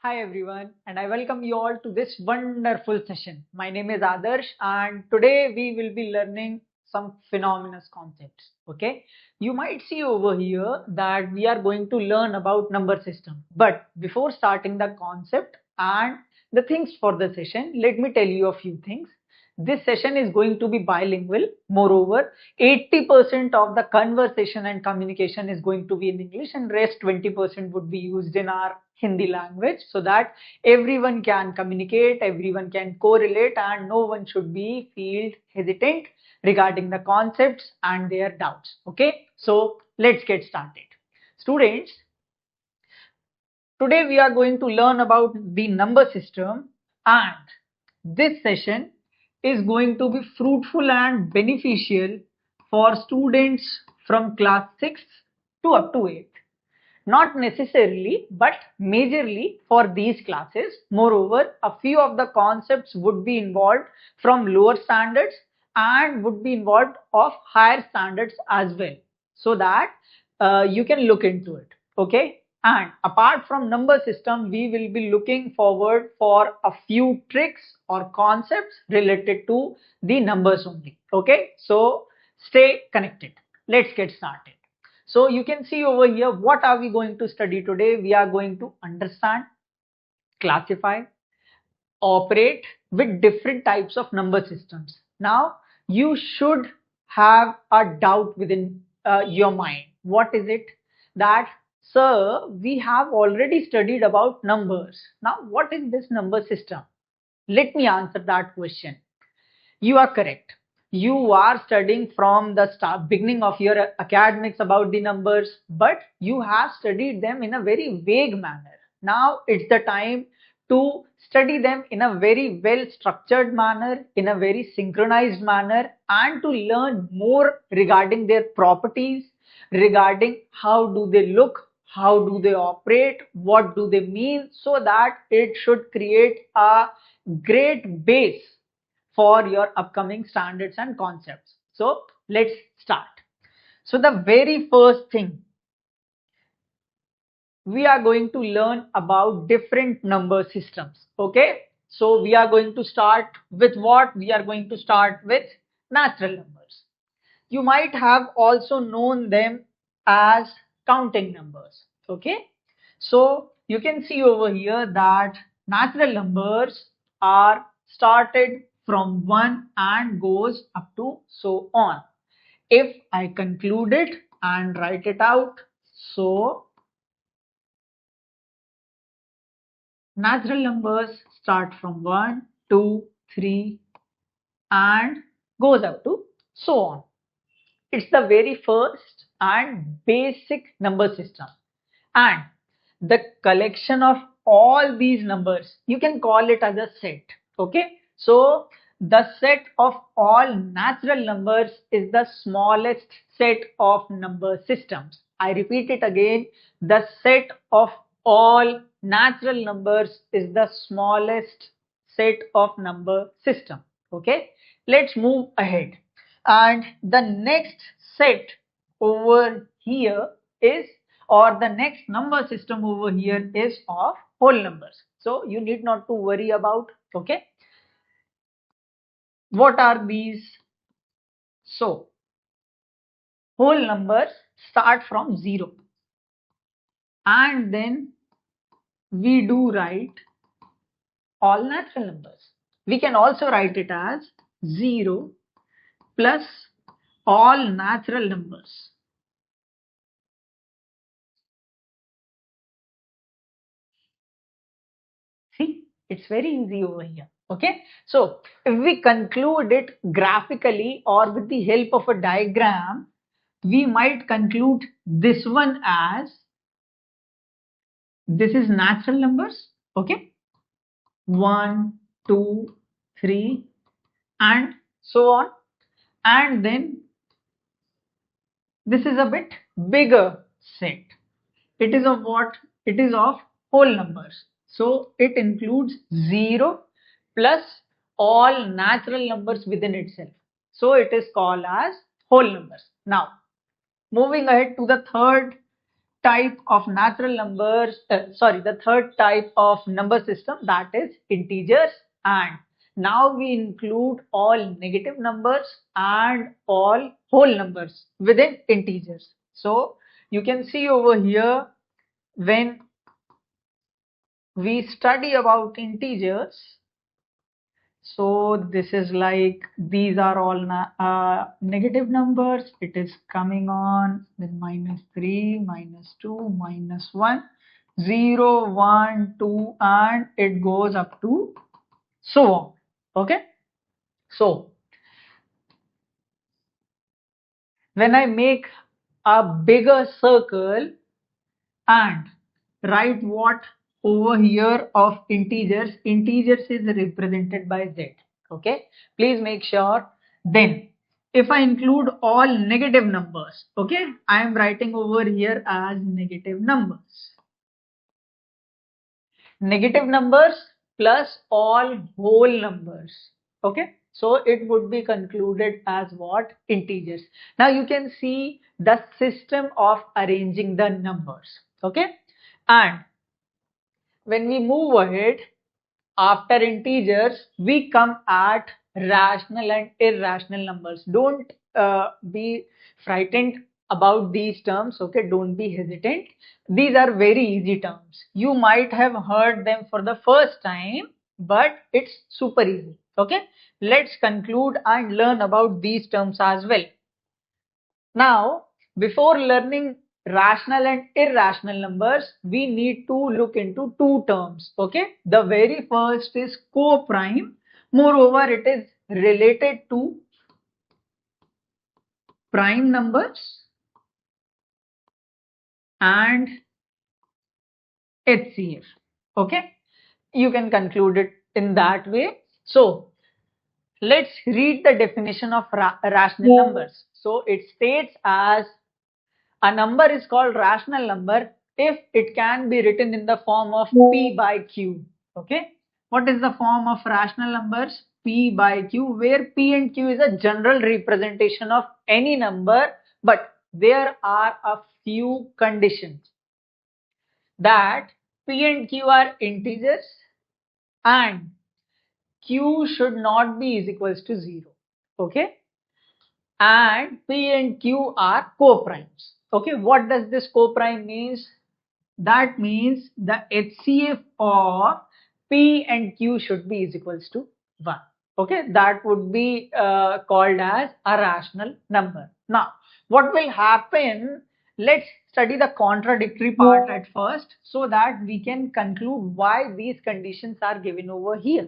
Hi everyone, and I welcome you all to this wonderful session. My name is Adarsh, and today we will be learning some phenomenal concepts. Okay, you might see over here that we are going to learn about number system. But before starting the concept and the things for the session, let me tell you a few things. This session is going to be bilingual. Moreover, 80% of the conversation and communication is going to be in English, and rest 20% would be used in our Hindi language, so that everyone can communicate, everyone can correlate, and no one should be feel hesitant regarding the concepts and their doubts. Okay, so let's get started. Students, today we are going to learn about the number system, and this session is going to be fruitful and beneficial for students from class 6 to up to 8. Not necessarily, but majorly for these classes. Moreover, a few of the concepts would be involved from lower standards and would be involved of higher standards as well, so that you can look into it. Okay. And apart from number system, we will be looking forward for a few tricks or concepts related to the numbers only. Okay. So stay connected. Let's get started. So you can see over here, what are we going to study today? We are going to understand, classify, operate with different types of number systems. Now, you should have a doubt within your mind. What is it? That, sir, we have already studied about numbers. Now, what is this number system? Let me answer that question. You are correct. You are studying from the beginning of your academics about the numbers, but you have studied them in a very vague manner. Now it's the time to study them in a very well structured manner, in a very synchronized manner, and to learn more regarding their properties, regarding how do they look, how do they operate, what do they mean, so that it should create a great base for your upcoming standards and concepts. So let's start. So the very first thing, we are going to learn about different number systems. Okay. So we are going to start with what? We are going to start with natural numbers. You might have also known them as counting numbers. Okay. So you can see over here that natural numbers are started from 1 and goes up to so on. If I conclude it and write it out, so natural numbers start from 1, 2, 3 and goes up to so on. It's the very first and basic number system. And the collection of all these numbers, you can call it as a set. Okay. So the set of all natural numbers is the smallest set of number systems. I repeat it again. The set of all natural numbers is the smallest set of number system. Okay. Let's move ahead. And the next set over here is, or the next number system over here is of whole numbers. So you need not to worry about. Okay. What are these? So whole numbers start from 0, and then we do write all natural numbers. We can also write it as 0 plus all natural numbers. See, it's very easy over here. Okay. So if we conclude it graphically or with the help of a diagram, we might conclude this one as, this is natural numbers. Okay. 1, 2, 3 and so on. And then this is a bit bigger set. It is of what? It is of whole numbers. So it includes 0 plus all natural numbers within itself. So it is called as whole numbers. Now, moving ahead to the third type of natural numbers, the third type of number system, that is integers. And now we include all negative numbers and all whole numbers within integers. So you can see over here, when we study about integers, so this is like these are all negative numbers. It is coming on with -3, -2, -1, 0, 1, 2, and it goes up to so on. Okay. So when I make a bigger circle and write what over here of integers is represented by z. Okay, please make sure. Then if I include all negative numbers, okay, I am writing over here as negative numbers plus all whole numbers. Okay, so it would be concluded as what? Integers. Now you can see the system of arranging the numbers. Okay, and when we move ahead, after integers, we come at rational and irrational numbers. Don't be frightened about these terms. Okay, don't be hesitant. These are very easy terms. You might have heard them for the first time, but it's super easy. Okay, let's conclude and learn about these terms as well. Now, before learning rational and irrational numbers, we need to look into two terms. Okay, the very first is co-prime. Moreover, it is related to prime numbers and HCF. Okay, you can conclude it in that way. So let's read the definition of rational numbers. So it states as a number is called rational number if it can be written in the form of P by Q. Okay. What is the form of rational numbers? P by Q, where P and Q is a general representation of any number, but there are a few conditions that P and Q are integers and Q should not be is equals to 0. Okay. And P and Q are co-primes. Okay, what does this co-prime means? That means the HCF of P and Q should be is equals to 1. Okay, that would be called as a rational number. Now, what will happen? Let's study the contradictory part at first so that we can conclude why these conditions are given over here.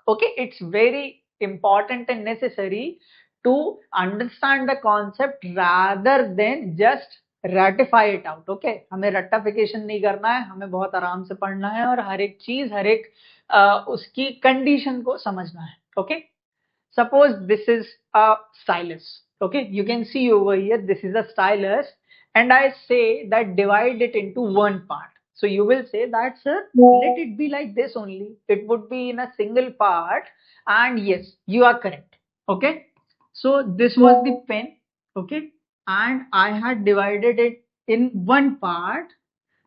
Okay, it's very important and necessary to understand the concept rather than just ratify it out. Okay, हमें रट्टाफिकेशन नहीं करना है, हमें बहुत आराम से पढ़ना है और हर एक चीज हर एक उसकी कंडीशन को समझना है. Okay, suppose this is a stylus. Okay, you can see over here this is a stylus and I say that divide it into one part. So you will say that, sir, let it be like this only. It would be in a single part. And yes, you are correct. Okay. So this was the pen. Okay. And I had divided it in one part.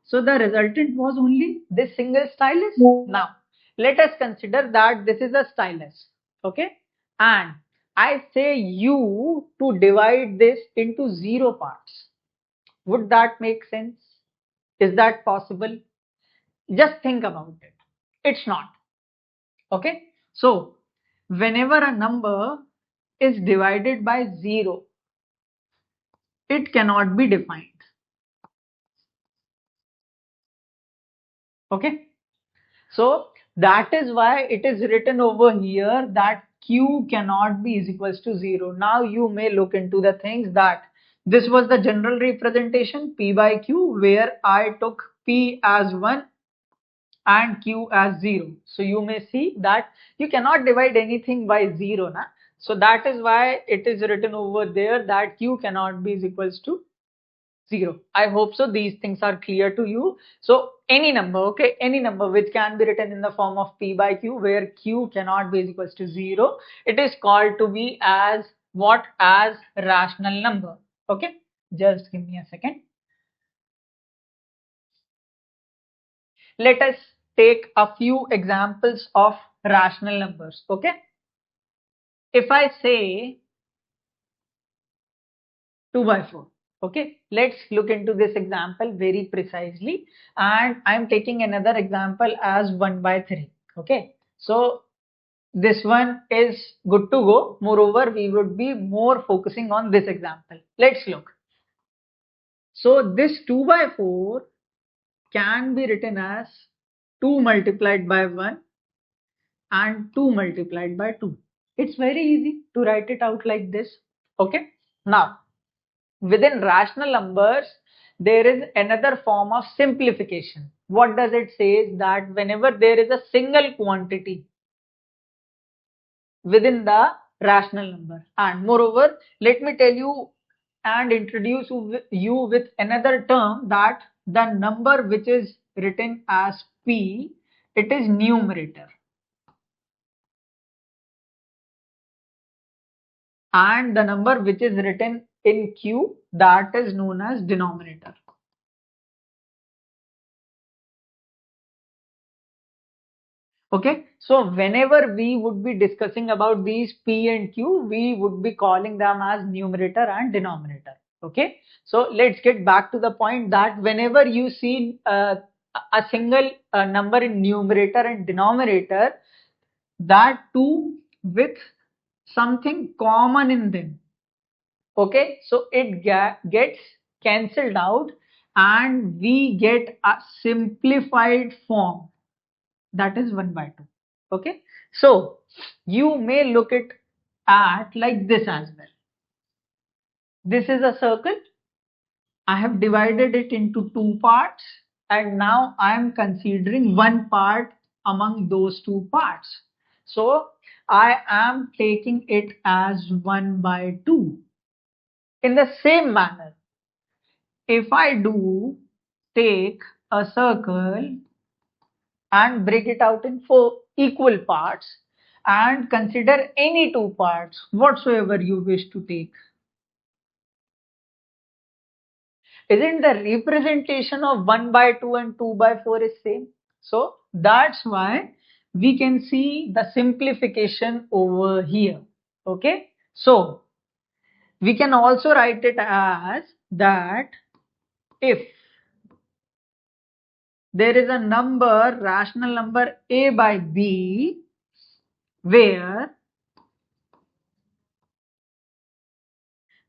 So the resultant was only this single stylus. Now, let us consider that this is a stylus. Okay. And I say you to divide this into 0 parts. Would that make sense? Is that possible? Just think about it. It's not. Okay. So whenever a number is divided by 0, it cannot be defined. Okay. So that is why it is written over here that Q cannot be is equals to 0. Now you may look into the things that this was the general representation P by Q, where I took P as 1 and Q as 0. So you may see that you cannot divide anything by 0. Na? So that is why it is written over there that Q cannot be is equals to 0. I hope so these things are clear to you. So any number, okay, any number which can be written in the form of P by Q where Q cannot be is equals to 0, it is called to be as what? As rational number. Okay, just give me a second. Let us take a few examples of rational numbers. Okay, if I say 2 by 4. Okay, let's look into this example very precisely, and I'm taking another example as 1 by 3. Okay, so this one is good to go. Moreover, we would be more focusing on this example. Let's look. So this 2 by 4 can be written as 2 multiplied by 1 and 2 multiplied by 2. It's very easy to write it out like this. Okay, now within rational numbers, there is another form of simplification. What does it say is that whenever there is a single quantity within the rational number, and moreover, let me tell you and introduce you with another term, that the number which is written as P, it is numerator, and the number which is written in Q, that is known as denominator. Okay, so whenever we would be discussing about these P and Q, we would be calling them as numerator and denominator. Okay, so let's get back to the point that whenever you see a single number in numerator and denominator, that too with something common in them. Okay, so it gets cancelled out and we get a simplified form, that is 1 by 2. Okay, so you may look it at like this as well. This is a circle. I have divided it into two parts, and now I am considering one part among those two parts. So I am taking it as 1 by 2. In the same manner, if I do take a circle and break it out in 4 equal parts and consider any two parts whatsoever you wish to take, isn't the representation of 1 by 2 and 2 by 4 is same? So that's why we can see the simplification over here. Okay, so we can also write it as that if there is a number, rational number a by b, where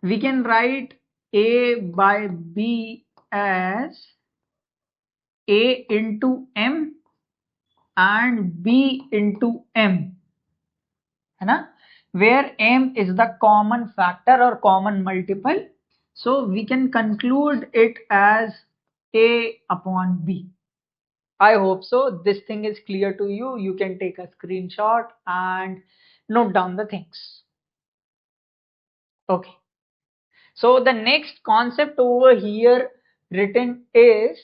we can write a by b as a into m and b into m, है ना? Where m is the common factor or common multiple, so we can conclude it as a upon b. I hope so. This thing is clear to you. You can take a screenshot and note down the things. Okay. So the next concept over here written is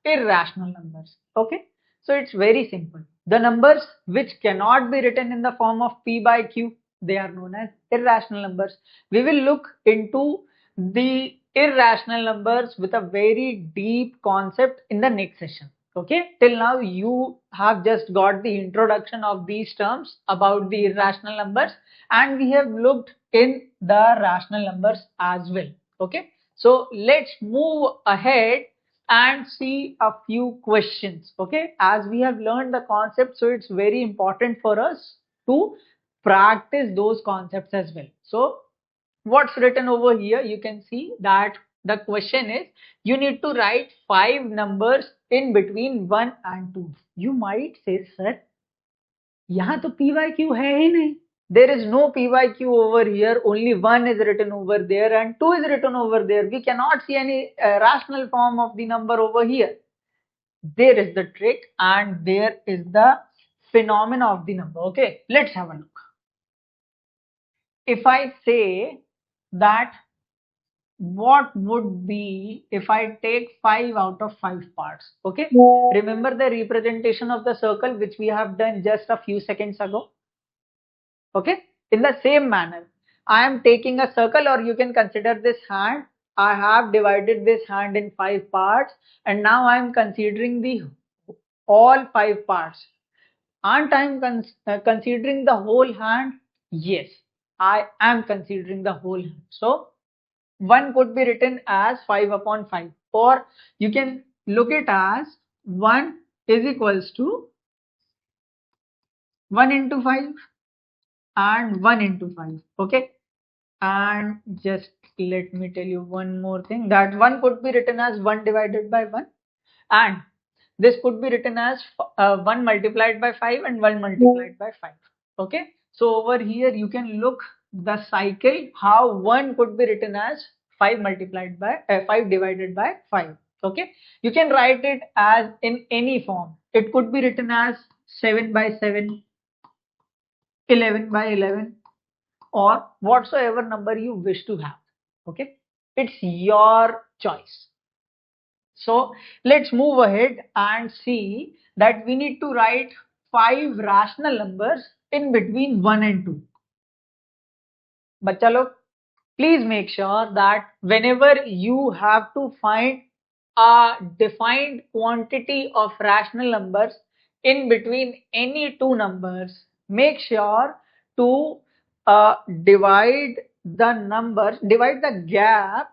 irrational numbers. Okay. So it's very simple. The numbers which cannot be written in the form of P by Q, they are known as irrational numbers. We will look into the irrational numbers with a very deep concept in the next session. Okay, till now you have just got the introduction of these terms about the irrational numbers, and we have looked in the rational numbers as well. Okay, so let's move ahead and see a few questions. Okay, as we have learned the concept, so it's very important for us to practice those concepts as well. So what's written over here, you can see that the question is you need to write 5 numbers in between 1 and 2. You might say, sir, यहाँ तो PYQ है ही नहीं. There is no PYQ over here, only 1 is written over there and 2 is written over there. We cannot see any rational form of the number over here. There is the trick and there is the phenomena of the number. Okay, let's have a look. If I say that what would be if I take 5 out of 5 parts. Okay, remember the representation of the circle which we have done just a few seconds ago. Okay, in the same manner, I am taking a circle, or you can consider this hand. I have divided this hand in 5 parts, and now I am considering the all 5 parts. Aren't I considering the whole hand? Yes, I am considering the whole hand. So 1 could be written as 5 upon 5, or you can look it as 1 is equals to 1 into 5 and 1 into 5. Okay, and just let me tell you one more thing, that 1 could be written as 1 divided by 1, and this could be written as 1 multiplied by 5 and 1 multiplied by 5. Okay, so over here you can look the cycle how 1 could be written as 5 multiplied by 5 divided by 5. Okay, you can write it as in any form. It could be written as 7 by 7, 11 by 11, or whatsoever number you wish to have. Okay, it's your choice. So let's move ahead and see that we need to write 5 rational numbers in between 1 and 2. Bachcha log, please make sure that whenever you have to find a defined quantity of rational numbers in between any two numbers, make sure to divide divide the gap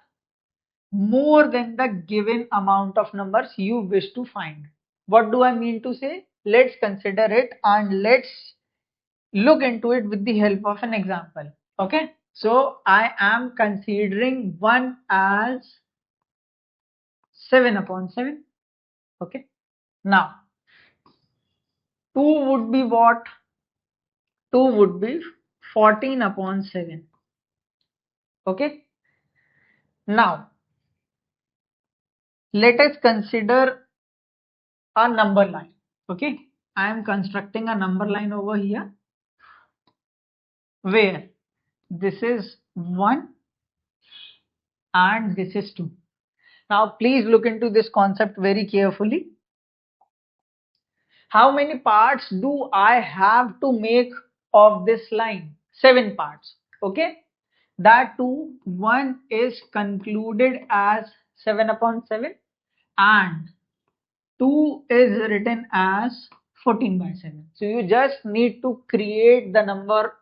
more than the given amount of numbers you wish to find. What do I mean to say? Let's consider it and let's look into it with the help of an example. Okay, so I am considering 1 as 7 upon 7. Okay, now 2 would be what? 2 would be 14 upon 7. Okay, now let us consider a number line. Okay, I am constructing a number line over here where this is 1 and this is 2. Now please look into this concept very carefully. How many parts do I have to make of this line? 7 parts. Okay, that too, 1 is concluded as 7 upon 7 and 2 is written as 14 by 7. So you just need to create the number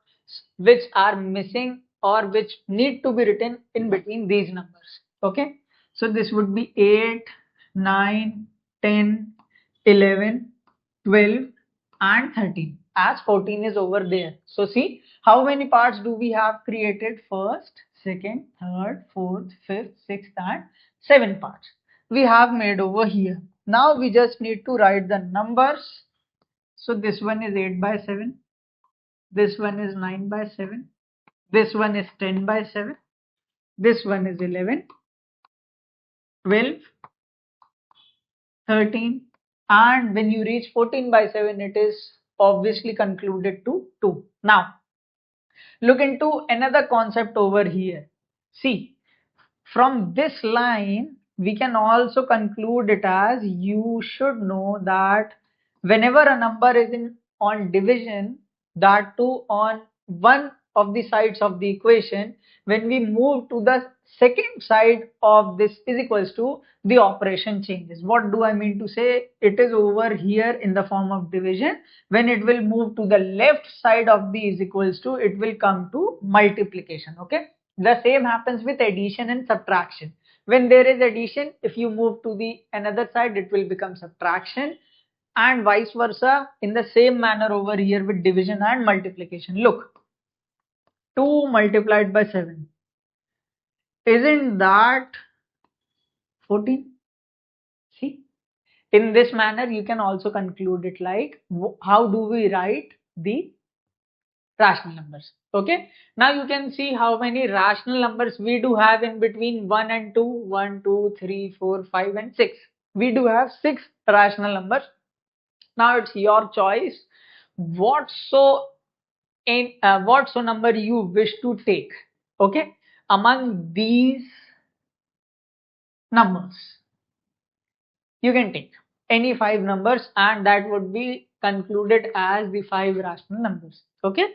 which are missing or which need to be written in between these numbers. Okay, so this would be 8, 9, 10, 11, 12 and 13, as 14 is over there. So see how many parts do we have created? First, second, third, fourth, fifth, sixth and 7 parts we have made over here. Now we just need to write the numbers. So this one is 8 by 7, this one is 9 by 7, this one is 10 by 7, this one is 11, 12, 13, and when you reach 14 by 7 it is obviously concluded to 2. Now look into another concept over here. See, from this line we can also conclude it as, you should know that whenever a number is in on division, that too on one of the sides of the equation, when we move to the second side of this is equals to, the operation changes. What do I mean to say? It is over here in the form of division. When it will move to the left side of the is equals to, it will come to multiplication. Okay, the same happens with addition and subtraction. When there is addition, if you move to the another side, it will become subtraction, and vice versa in the same manner over here with division and multiplication. Look, 2 multiplied by 7, isn't that 14? See, in this manner you can also conclude it like, how do we write the rational numbers? Okay, now you can see how many rational numbers we do have in between 1 and 2. 1, 2, 3, 4, 5 and 6. We do have 6 rational numbers. Now it's your choice what so number you wish to take. Okay, among these numbers you can take any 5 numbers and that would be concluded as the 5 rational numbers. Okay,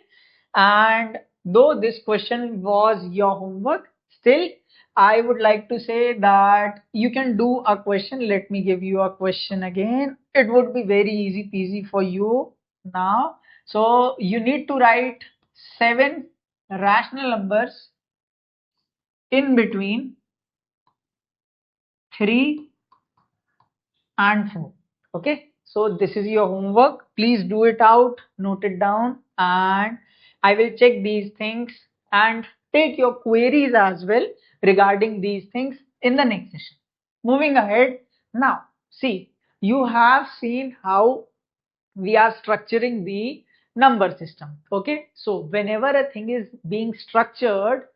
and though this question was your homework, still I would like to say that you can do a question. Let me give you a question again. it would be very easy peasy for you now. So you need to write 7 rational numbers in between 3 and 4. Okay, so this is your homework. Please do it out, note it down, and I will check these things and take your queries as well regarding these things in the next session. Moving ahead, now see, you have seen how we are structuring the number system. Okay, so whenever a thing is being structured,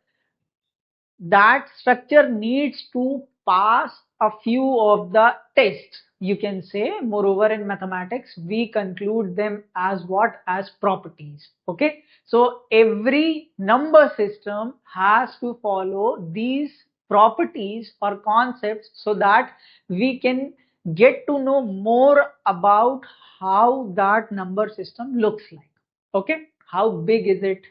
that structure needs to pass a few of the tests, you can say. Moreover, in mathematics we conclude them as what? As properties. Okay, so every number system has to follow these properties or concepts so that we can get to know more about how that number system looks like. Okay, how big is it,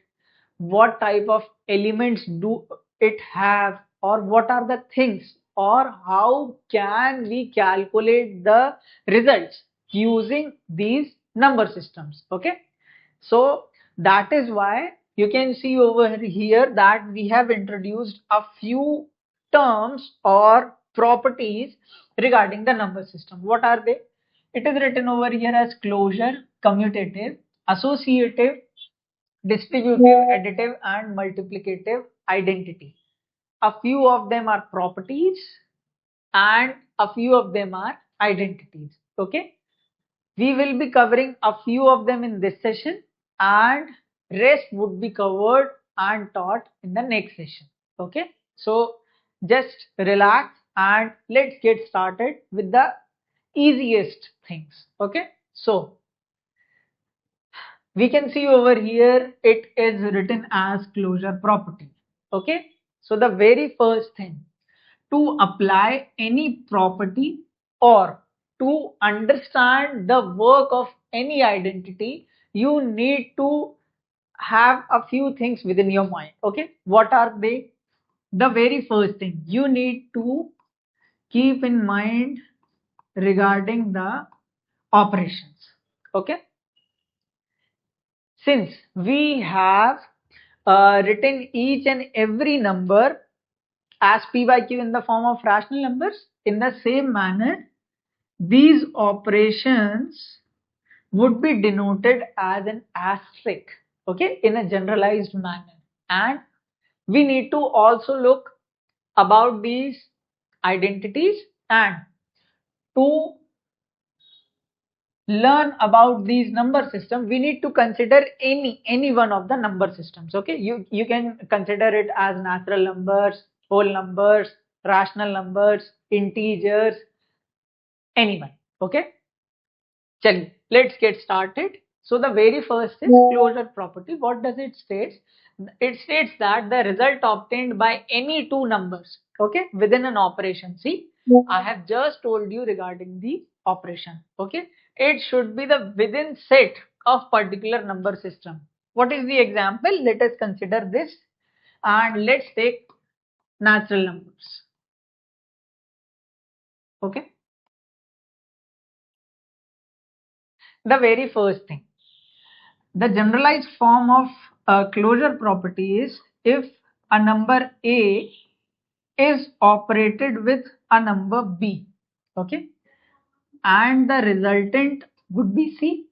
what type of elements do it have, or what are the things, or how can we calculate the results using these number systems. Okay, so that is why you can see over here that we have introduced a few terms or properties regarding the number system. What are they? It is written over here as closure, commutative, associative, distributive, additive, and multiplicative identity. A few of them are properties and a few of them are identities. Okay, we will be covering a few of them in this session, and rest would be covered and taught in the next session. Okay, so just relax and let's get started with the easiest things. Okay, so we can see over here it is written as closure property. Okay, so the very first thing, to apply any property or to understand the work of any identity, you need to have a few things within your mind. Okay, what are they? The very first thing you need to keep in mind regarding the operations. Okay, since we have written each and every number as p by q in the form of rational numbers, in the same manner these operations would be denoted as an asterisk, okay, in a generalized manner. And we need to also look about these identities, and to learn about these number system we need to consider any one of the number systems. Okay, you can consider it as natural numbers, whole numbers, rational numbers, integers, anyone. Okay, chaliye, let's get started. So the very first is closure property. What does it state? It states that the result obtained by any two numbers, okay, within an operation. See, I have just told you regarding the operation. Okay, it should be the within set of particular number system. What is the example? Let us consider this, and let's take natural numbers. Okay, the very first thing, the generalized form of closure property is if a number A is operated with a number B, okay, and the resultant would be C.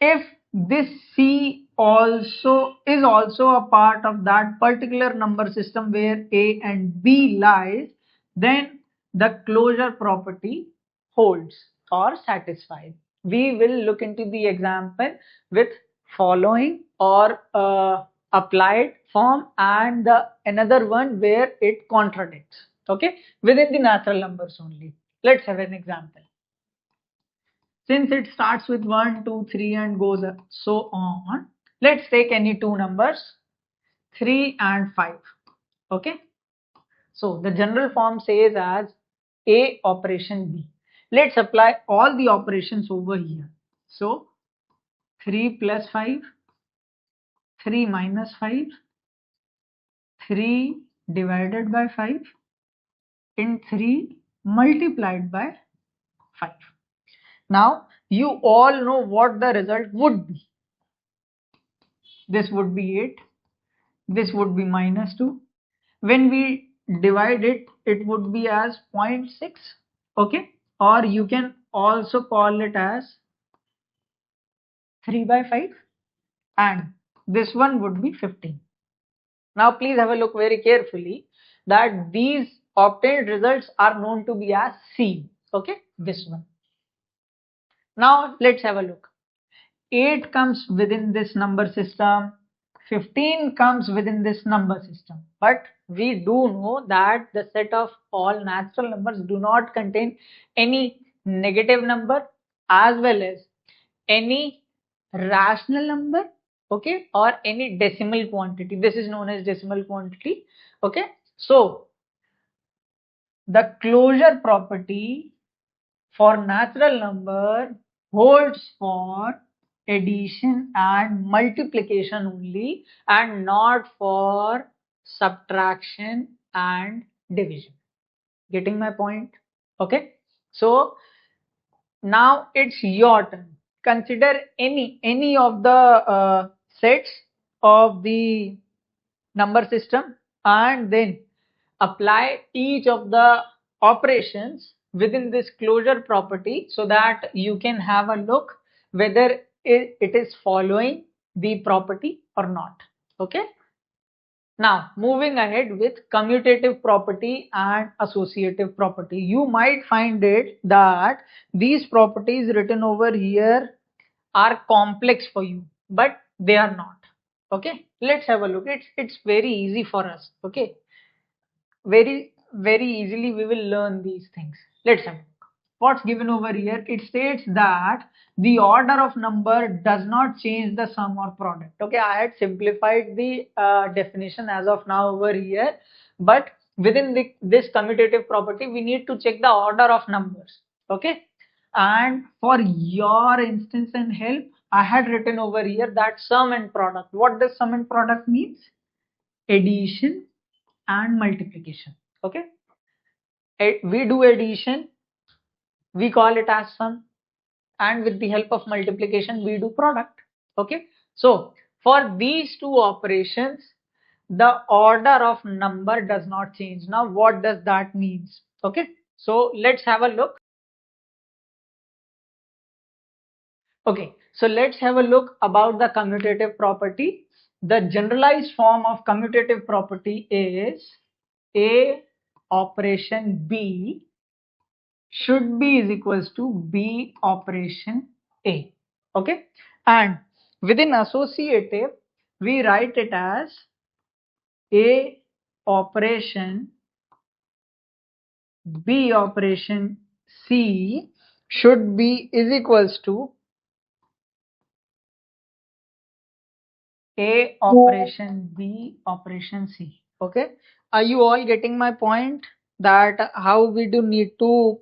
If this C also is also a part of that particular number system where A and B lies, then the closure property holds or satisfies. We will look into the example with following or applied form, and the another one where it contradicts. Okay, within the natural numbers only. Let's have an example. Since it starts with 1, 2, 3 and goes up, so on, let's take any two numbers, 3 and 5. Okay, so the general form says as A operation B. Let's apply all the operations over here. So 3 plus 5, 3 minus 5, 3 divided by 5, and 3 multiplied by 5. Now you all know what the result would be. This would be 8, this would be -2. When we divide it, it would be as 0.6. Okay, or you can also call it as 3/5, and this one would be 15. Now please have a look very carefully that these obtained results are known to be as C. Okay, this one. Now let's have a look. 8 comes within this number system, 15 comes within this number system, but we do know that the set of all natural numbers do not contain any negative number as well as any rational number, okay, or any decimal quantity. This is known as decimal quantity. Okay, so the closure property for natural number holds for addition and multiplication only, and not for subtraction and division. Getting my point? Okay, so now it's your turn. Consider any of the sets of the number system, and then apply each of the operations within this closure property so that you can have a look whether it is following the property or not. Okay, now moving ahead with commutative property and associative property, you might find it that these properties written over here are complex for you, but they are not. Okay, let's have a look. It's very easy for us. Okay, very easily we will learn these things. Let's have a look. What's given over here? It states that the order of number does not change the sum or product. Okay, I had simplified the definition as of now over here, but within this commutative property we need to check the order of numbers. Okay, and for your instance and help, I had written over here that sum and product. What does sum and product means? Addition and multiplication. Okay, we do addition, we call it as sum, and with the help of multiplication we do product. Okay, so for these two operations the order of number does not change. Now what does that means? Okay, so let's have a look. Okay, so let's have a look about the commutative property. The generalized form of commutative property is A operation B should be is equals to B operation A. Okay, and within associative we write it as A operation B operation C should be is equals to A operation B operation C. Okay, are you all getting my point that how we do need to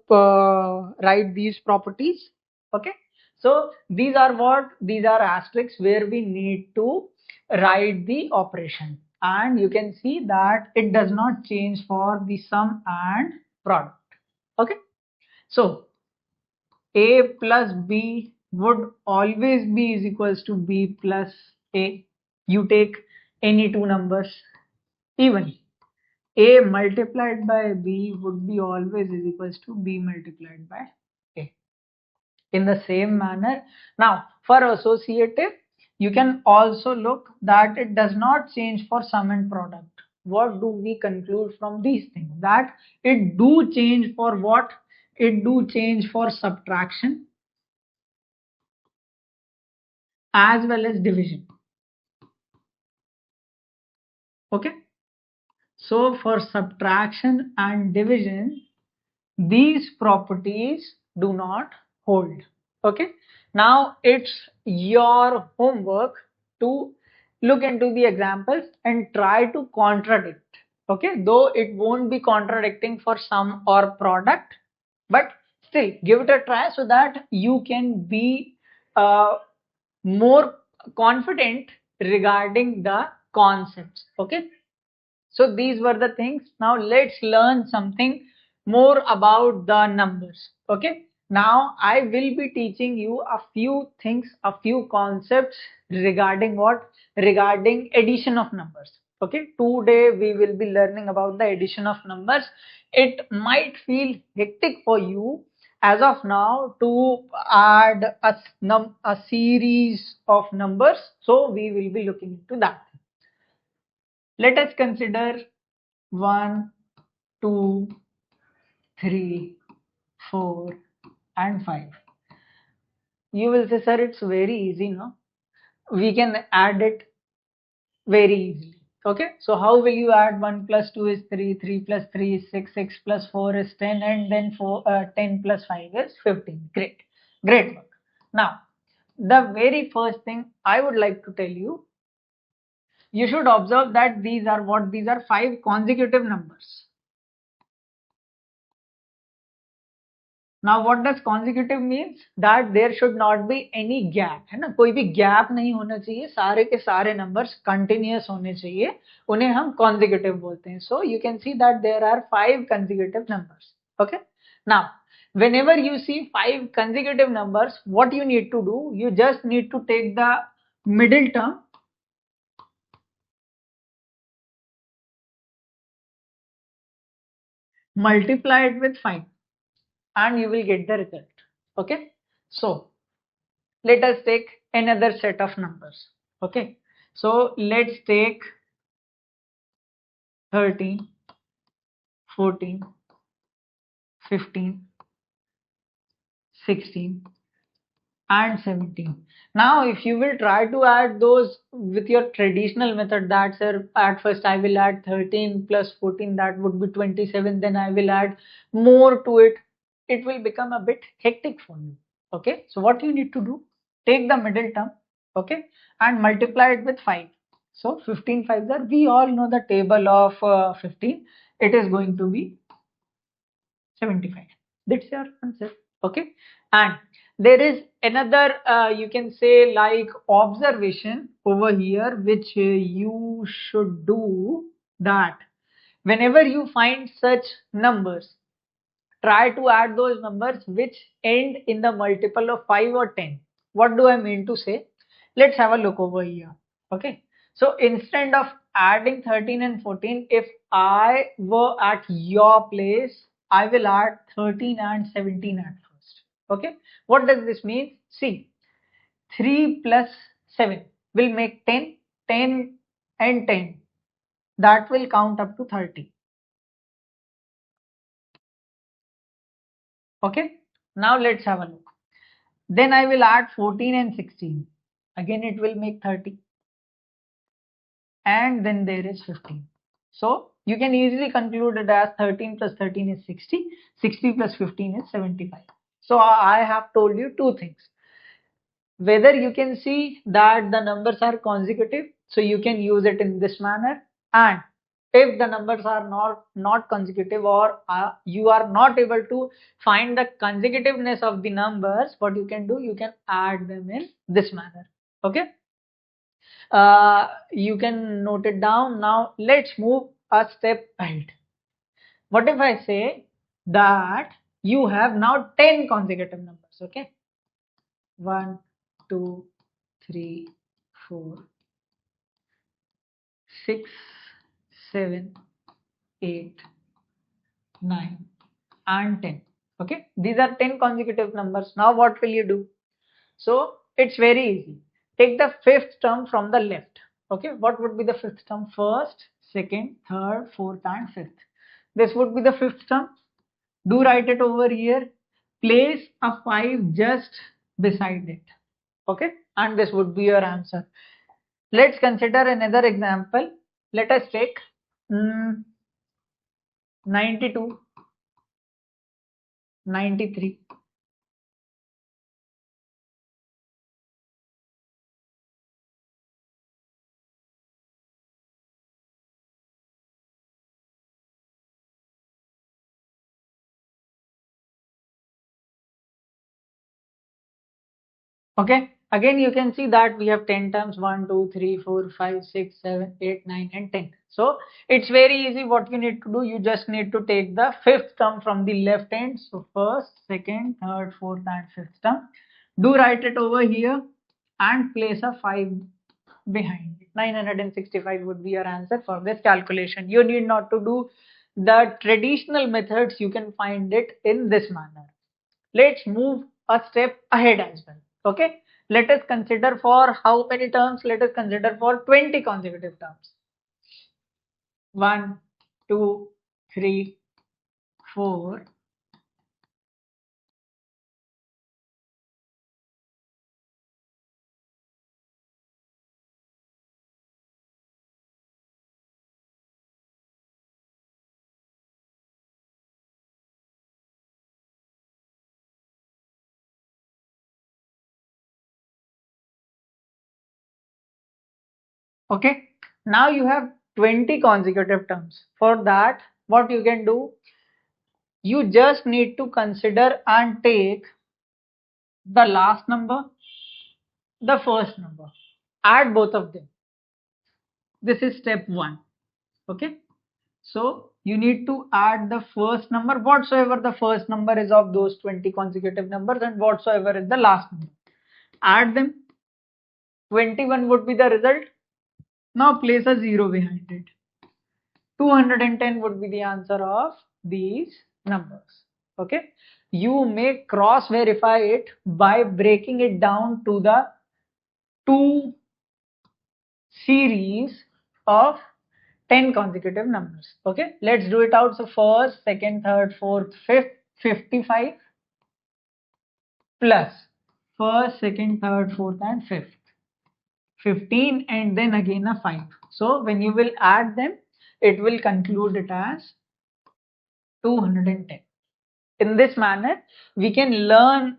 write these properties? Okay, so these are what? These are asterisks where we need to write the operation, and you can see that it does not change for the sum and product. Okay, so A plus B would always be is equals to B plus A. You take any two numbers, even A multiplied by B would be always is equals to B multiplied by A. In the same manner, now for associative, you can also look that it does not change for sum and product. What do we conclude from these things? That it do change for what? It do change for subtraction as well as division. Okay, so for subtraction and division these properties do not hold. Okay, now it's your homework to look into the examples and try to contradict. Okay, though it won't be contradicting for sum or product, but still give it a try so that you can be more confident regarding the concepts. Okay, so these were the things. Now let's learn something more about the numbers. Okay, Now I will be teaching you a few things, a few concepts regarding what? Regarding addition of numbers. Okay, today we will be learning about the addition of numbers. It might feel hectic for you as of now to add a series of numbers. So we will be looking into that. Let us consider 1, 2, 3, 4, and 5. You will say, sir, it's very easy, no? We can add it very easily. Okay, so how will you add 1 plus 2 is 3, 3 plus 3 is 6, 6 plus 4 is 10, and then 10 plus 5 is 15. Great, great work. Now, the very first thing I would like to tell you, you should observe that these are what? These are 5 consecutive numbers. Now what does consecutive means? That there should not be any gap, है ना? कोई भी gap नहीं होना चाहिए, सारे के सारे numbers continuous होने चाहिए, उन्हें हम consecutive बोलते हैं. So you can see that there are 5 consecutive numbers. Okay, now whenever you see 5 consecutive numbers, what you need to do, you just need to take the middle term, multiply it with 5, and you will get the result. Okay, so let us take another set of numbers. Okay, so let's take 13, 14, 15, 16, and 17. Now if you will try to add those with your traditional method, that sir, at first I will add 13 plus 14, that would be 27, then I will add more to it, it will become a bit hectic for you. Okay, so what you need to do, take the middle term, okay, and multiply it with 5. So 15 5s are, we all know the table of 15, it is going to be 75. That's your answer. Okay, and there is another you can say like observation over here which you should do, that whenever you find such numbers, try to add those numbers which end in the multiple of 5 or 10. What do I mean to say? Let's have a look over here. Okay, so instead of adding 13 and 14, if I were at your place, I will add 13 and 17 at first. Okay, what does this mean? See, 3 plus 7 will make 10, 10 and 10, that will count up to 30. Okay, now let's have a look. Then I will add 14 and 16. Again it will make 30. And then there is 15. So you can easily conclude it as 13 plus 13 is 60. 60 plus 15 is 75. So I have told you two things. Whether you can see that the numbers are consecutive, so you can use it in this manner, and if the numbers are not consecutive, or you are not able to find the consecutiveness of the numbers, what you can do, you can add them in this manner. Okay, you can note it down. Now let's move a step ahead. What if I say that you have now 10 consecutive numbers? Okay, 1, 2, 3, 4, 6, 7, 8, 9, and 10. Okay, these are 10 consecutive numbers. Now what will you do? So it's very easy. Take the fifth term from the left. Okay, what would be the fifth term? First, second, third, fourth, and fifth. This would be the fifth term. Do write it over here. Place a 5 just beside it. Okay, and this would be your answer. Let's consider another example. Let us take 92, 93. Okay, Again, you can see that we have 10 terms, 1, 2, 3, 4, 5, 6, 7, 8, 9, and 10. So it's very easy. What you need to do, you just need to take the fifth term from the left hand. So first, second, third, fourth, and fifth term. Do write it over here and place a 5 behind it. 965 would be your answer for this calculation. You need not to do the traditional methods. You can find it in this manner. Let's move a step ahead as well. Okay, let us consider for how many terms. Let us consider for 20 consecutive terms. 1, 2, 3, 4. Okay, now you have 20 consecutive terms. For that, what you can do, you just need to consider and take the last number, the first number, add both of them. This is step 1. Okay, so you need to add the first number, whatsoever the first number is of those 20 consecutive numbers, and whatsoever is the last number. Add them. 21 would be the result. Now place a 0 behind it. 210 would be the answer of these numbers. Okay. You may cross verify it by breaking it down to the two series of 10 consecutive numbers. Okay, let's do it out. So first, second, third, fourth, fifth, 55 plus first, second, third, fourth, and fifth, 15, and then again a 5. So when you will add them, it will conclude it as 210. In this manner, we can learn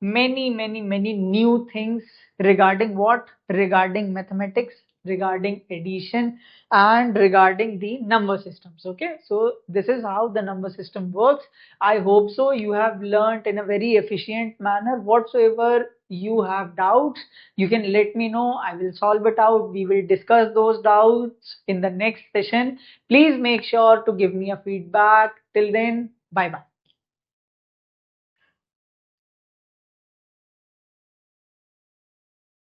many new things regarding what, regarding mathematics, regarding addition, and regarding the number systems. Okay, so this is how the number system works. I hope so you have learned in a very efficient manner. Whatsoever you have doubts, you can let me know. I will solve it out. We will discuss those doubts in the next session. Please make sure to give me a feedback. Till then, bye bye.